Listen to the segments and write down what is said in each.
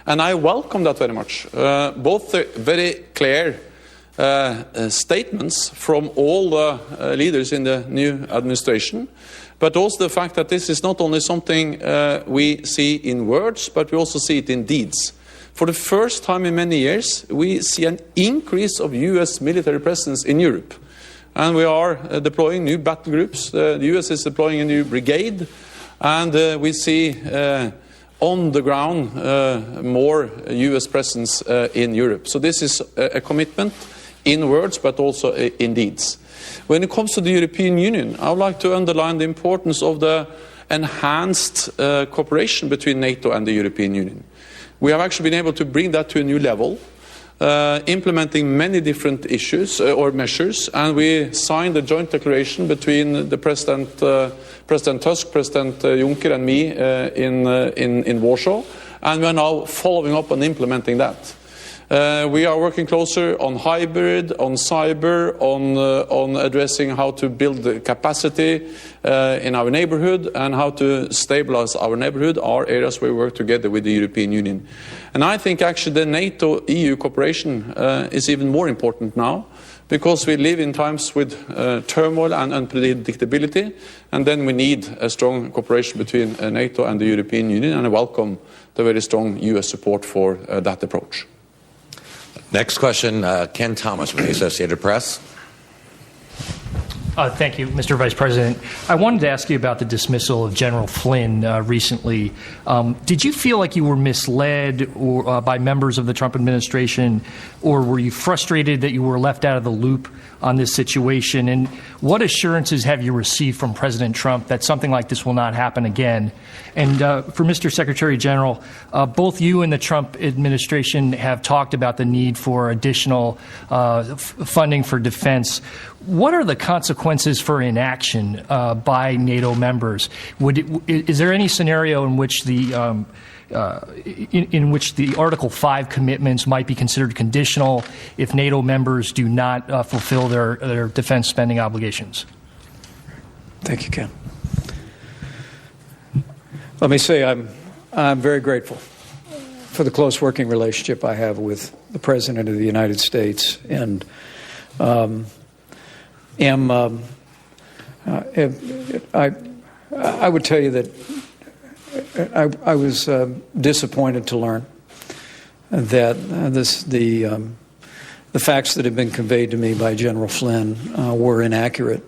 And I welcome that very much. Both the very clear statements from all the leaders in the new administration, but also the fact that this is not only something we see in words, but we also see it in deeds. For the first time in many years, we see an increase of US military presence in Europe. And we are deploying new battle groups. The US is deploying a new brigade. And we see on the ground more US presence in Europe. So this is a commitment in words, but also in deeds. When it comes to the European Union, I would like to underline the importance of the enhanced cooperation between NATO and the European Union. We have actually been able to bring that to a new level, implementing many different issues or measures, and we signed a joint declaration between the President Tusk, President Juncker and me in Warsaw, and we are now following up and implementing that. We are working closer on hybrid, on cyber, on addressing how to build the capacity in our neighborhood and how to stabilize our neighborhood are areas where we work together with the European Union. And I think actually the NATO-EU cooperation is even more important now, because we live in times with turmoil and unpredictability, and then we need a strong cooperation between NATO and the European Union, and I welcome the very strong US support for that approach. Next question, Ken Thomas with the Associated Press. Thank you, Mr. Vice President. I wanted to ask you about the dismissal of General Flynn recently. Did you feel like you were misled by members of the Trump administration, or were you frustrated that you were left out of the loop on this situation? And what assurances have you received from President Trump that something like this will not happen again? And for Mr. Secretary General, both you and the Trump administration have talked about the need for additional funding for defense. What are the consequences for inaction by NATO members? Is there any scenario in which the Article 5 commitments might be considered conditional if NATO members do not fulfill their defense spending obligations? Thank you, Ken. Let me say I'm very grateful for the close working relationship I have with the President of the United States, and I would tell you that I was disappointed to learn that the facts that had been conveyed to me by General Flynn were inaccurate.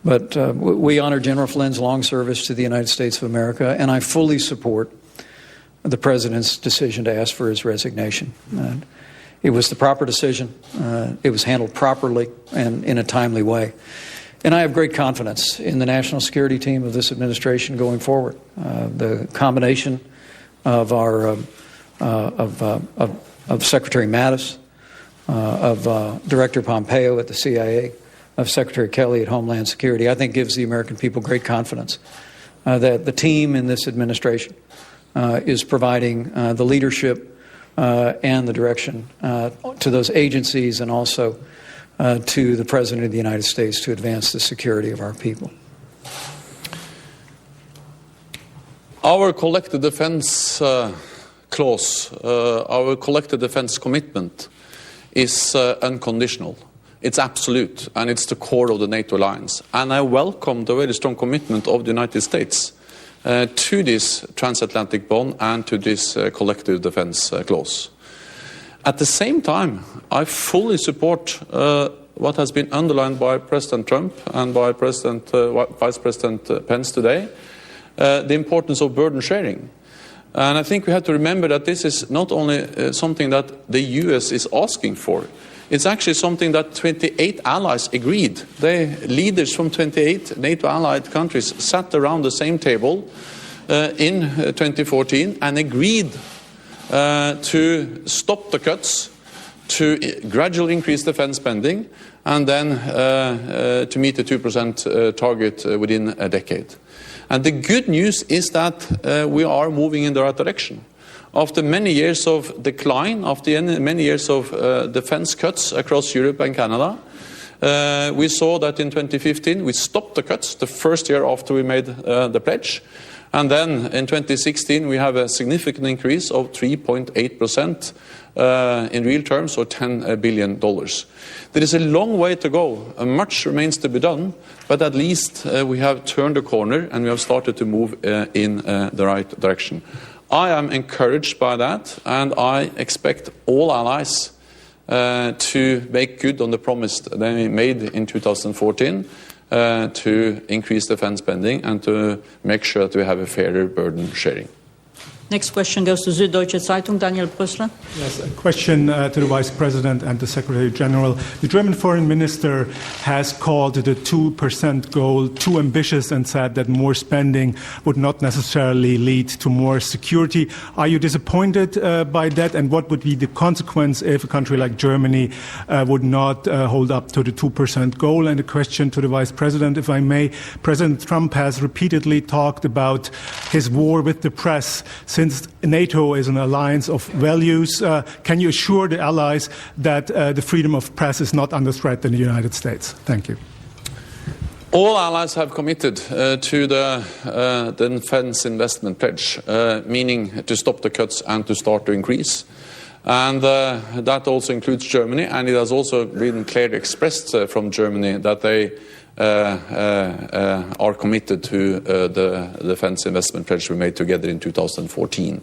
But we honor General Flynn's long service to the United States of America, and I fully support the President's decision to ask for his resignation. It was the proper decision. It was handled properly and in a timely way. And I have great confidence in the national security team of this administration going forward. The combination of our of Secretary Mattis, of Director Pompeo at the CIA, of Secretary Kelly at Homeland Security, I think gives the American people great confidence that the team in this administration is providing the leadership and the direction to those agencies, and also to the President of the United States to advance the security of our people. Our collective defense clause, our collective defense commitment is unconditional. It's absolute, and it's the core of the NATO alliance. And I welcome the very strong commitment of the United States to this transatlantic bond and to this collective defense clause. At the same time, I fully support what has been underlined by President Trump and by Vice President Pence today, the importance of burden sharing. And I think we have to remember that this is not only something that the US is asking for. It's actually something that 28 allies agreed. The leaders from 28 NATO allied countries sat around the same table in 2014 and agreed to stop the cuts, to gradually increase defense spending, and then to meet the 2% target within a decade. And the good news is that we are moving in the right direction. After many years of decline, after many years of defense cuts across Europe and Canada, we saw that in 2015 we stopped the cuts, the first year after we made the pledge. And then in 2016, we have a significant increase of 3.8% in real terms, or $10 billion. There is a long way to go. Much remains to be done, but at least we have turned the corner and we have started to move in the right direction. I am encouraged by that, and I expect all allies to make good on the promise they made in 2014 to increase defense spending and to make sure that we have a fairer burden sharing. Next question goes to Süddeutsche Zeitung, Daniel Brüssler. Yes, a question to the Vice President and the Secretary General. The German Foreign Minister has called the 2% goal too ambitious and said that more spending would not necessarily lead to more security. Are you disappointed by that? And what would be the consequence if a country like Germany would not hold up to the 2% goal? And a question to the Vice President, if I may. President Trump has repeatedly talked about his war with the press. Since NATO is an alliance of values, can you assure the allies that the freedom of press is not under threat in the United States? Thank you. All allies have committed to the defense investment pledge, meaning to stop the cuts and to start to increase. And that also includes Germany, and it has also been clearly expressed from Germany that they are committed to the defense investment pledge we made together in 2014.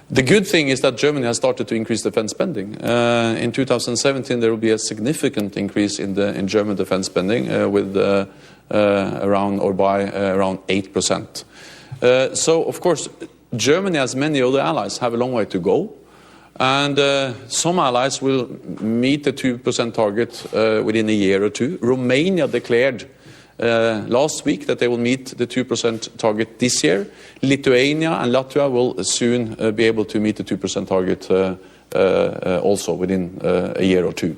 The good thing is that Germany has started to increase defense spending. In 2017, there will be a significant increase in German defense spending with around 8%. So, of course, Germany, as many other allies, have a long way to go. And some allies will meet the 2% target within a year or two. Romania declared last week that they will meet the 2% target this year. Lithuania and Latvia will soon be able to meet the 2% target also within a year or two.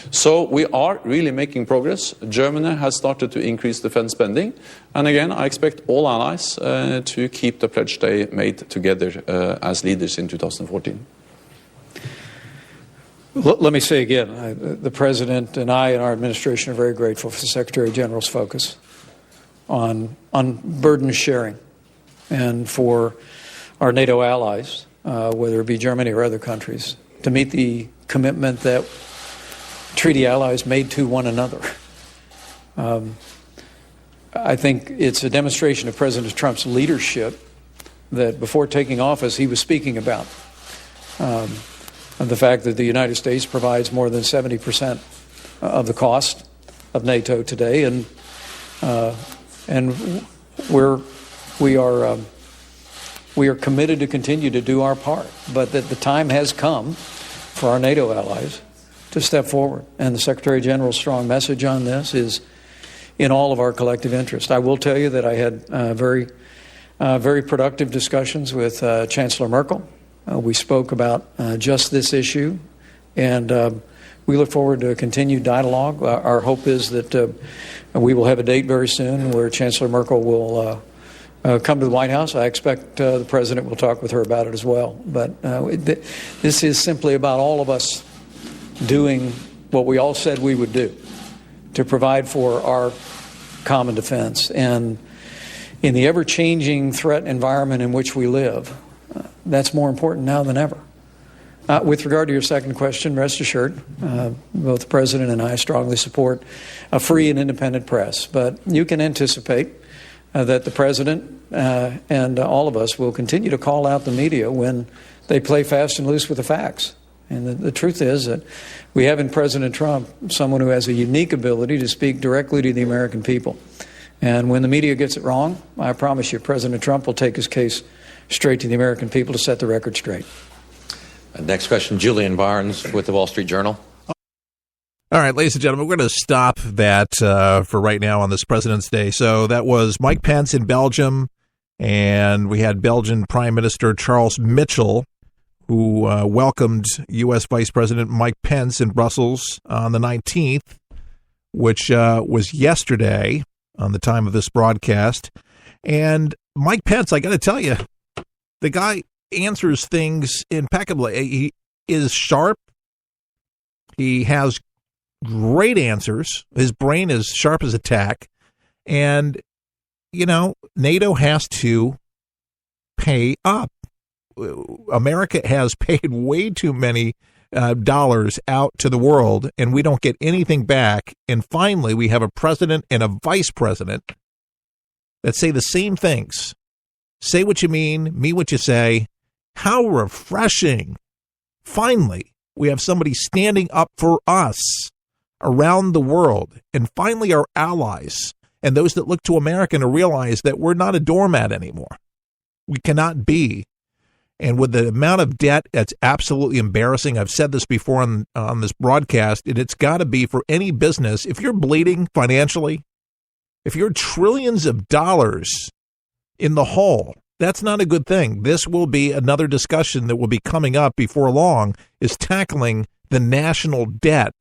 So we are really making progress. Germany has started to increase defense spending. And again, I expect all allies to keep the pledge they made together as leaders in 2014. Let me say again, the President and I and our administration are very grateful for the Secretary General's focus on burden sharing, and for our NATO allies, whether it be Germany or other countries, to meet the commitment that treaty allies made to one another. I think it's a demonstration of President Trump's leadership that before taking office he was speaking about. The fact that the United States provides more than 70% of the cost of NATO today, and we are committed to continue to do our part, but that the time has come for our NATO allies to step forward, and the Secretary General's strong message on this is in all of our collective interest. I will tell you that I had very productive discussions with Chancellor Merkel. We spoke about just this issue, and we look forward to a continued dialogue. Our hope is that we will have a date very soon where Chancellor Merkel will come to the White House. I expect the President will talk with her about it as well. But this is simply about all of us doing what we all said we would do to provide for our common defense. And in the ever-changing threat environment in which we live, that's more important now than ever. With regard to your second question, rest assured, both the President and I strongly support a free and independent press. But you can anticipate that the President and all of us will continue to call out the media when they play fast and loose with the facts. And the truth is that we have in President Trump someone who has a unique ability to speak directly to the American people. And when the media gets it wrong, I promise you, President Trump will take his case straight to the American people to set the record straight. Next question, Julian Barnes with the Wall Street Journal. All right, ladies and gentlemen, we're going to stop that for right now on this President's Day. So that was Mike Pence in Belgium, and we had Belgian Prime Minister Charles Michel, who welcomed U.S. Vice President Mike Pence in Brussels on the 19th, which was yesterday on the time of this broadcast. And Mike Pence, I got to tell you, the guy answers things impeccably. He is sharp. He has great answers. His brain is sharp as a tack. And, you know, NATO has to pay up. America has paid way too many dollars out to the world, and we don't get anything back. And finally, we have a president and a vice president that say the same things. Say what you mean what you say. How refreshing. Finally, we have somebody standing up for us around the world, and finally our allies and those that look to America to realize that we're not a doormat anymore. We cannot be. And with the amount of debt, that's absolutely embarrassing. I've said this before on this broadcast, and it's got to be for any business. If you're bleeding financially, if you're trillions of dollars in the hole, that's not a good thing. This will be another discussion that will be coming up before long, is tackling the national debt.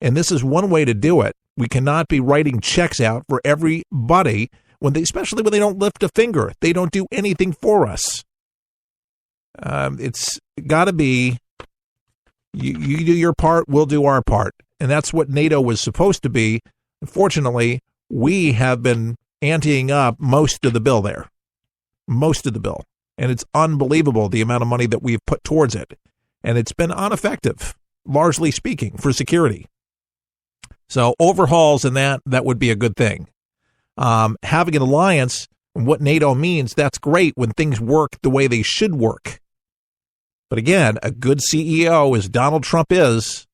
And this is one way to do it. We cannot be writing checks out for everybody, especially when they don't lift a finger. They don't do anything for us. It's got to be, you do your part, we'll do our part. And that's what NATO was supposed to be. Unfortunately, we have been anteing up most of the bill there. Most of the bill. And it's unbelievable the amount of money that we've put towards it. And it's been ineffective, largely speaking, for security. So overhauls and that would be a good thing. Having an alliance, and what NATO means, that's great when things work the way they should work. But again, a good CEO, as Donald Trump is,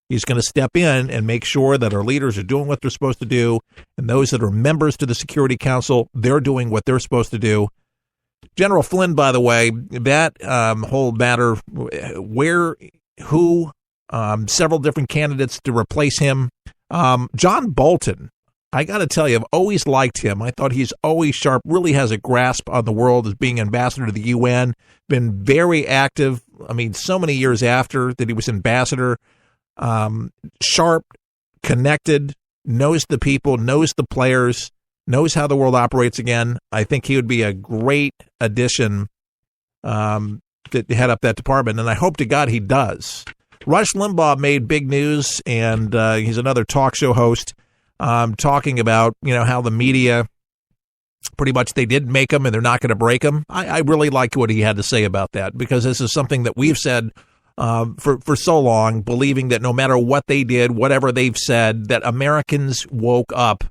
he's going to step in and make sure that our leaders are doing what they're supposed to do, and those that are members to the Security Council, they're doing what they're supposed to do. General Flynn, by the way, that whole matter, several different candidates to replace him. John Bolton, I got to tell you, I've always liked him. I thought he's always sharp, really has a grasp on the world as being ambassador to the UN, been very active. I mean, so many years after that he was ambassador, sharp, connected, knows the people, knows the players, knows how the world operates again. I think he would be a great addition to head up that department, and I hope to God he does. Rush Limbaugh made big news, and he's another talk show host, talking about, how the media, pretty much they did make them and they're not going to break them. I really like what he had to say about that, because this is something that we've said for so long, believing that no matter what they did, whatever they've said, that Americans woke up,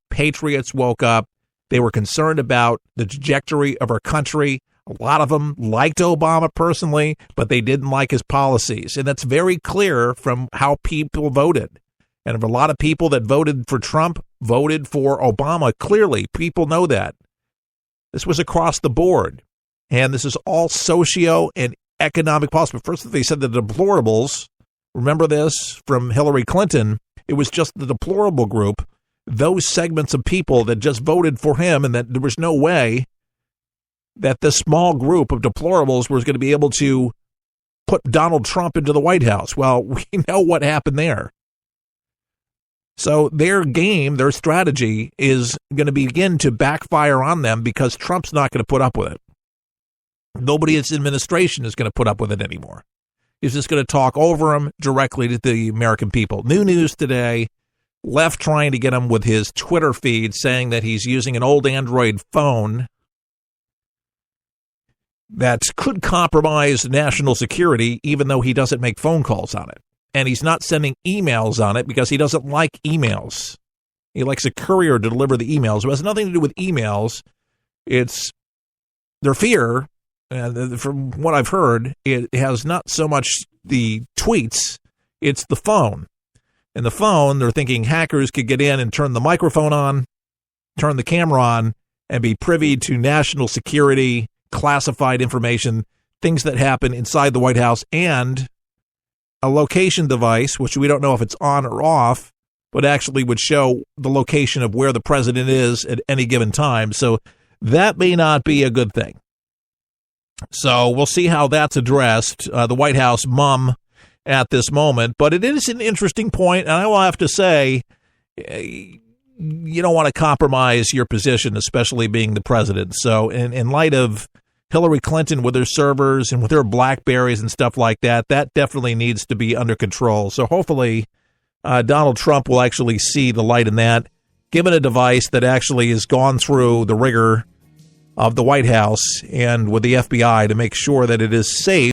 patriots woke up. They were concerned about the trajectory of our country. A lot of them liked Obama personally, but they didn't like his policies. And that's very clear from how people voted. And if a lot of people that voted for Trump voted for Obama, clearly people know that. This was across the board. And this is all socio and economic policy. But first, they said the deplorables, remember this from Hillary Clinton, it was just the deplorable group, those segments of people that just voted for him, and that there was no way that this small group of deplorables was going to be able to put Donald Trump into the White House. Well, we know what happened there. So their game, their strategy is going to begin to backfire on them, because Trump's not going to put up with it. Nobody in his administration is going to put up with it anymore. He's just going to talk over him directly to the American people. New news today, left trying to get him with his Twitter feed, saying that he's using an old Android phone that could compromise national security, even though he doesn't make phone calls on it. And he's not sending emails on it because he doesn't like emails. He likes a courier to deliver the emails. It has nothing to do with emails. It's their fear, from what I've heard, it has not so much the tweets, it's the phone. And the phone, they're thinking hackers could get in and turn the microphone on, turn the camera on, and be privy to national security, classified information, things that happen inside the White House, and a location device, which we don't know if it's on or off, but actually would show the location of where the president is at any given time. So that may not be a good thing. So we'll see how that's addressed, the White House mum at this moment. But it is an interesting point, and I will have to say, you don't want to compromise your position, especially being the president. So in light of Hillary Clinton with her servers and with her Blackberries and stuff like that, that definitely needs to be under control. So hopefully Donald Trump will actually see the light in that, given a device that actually has gone through the rigor of the White House and with the FBI to make sure that it is safe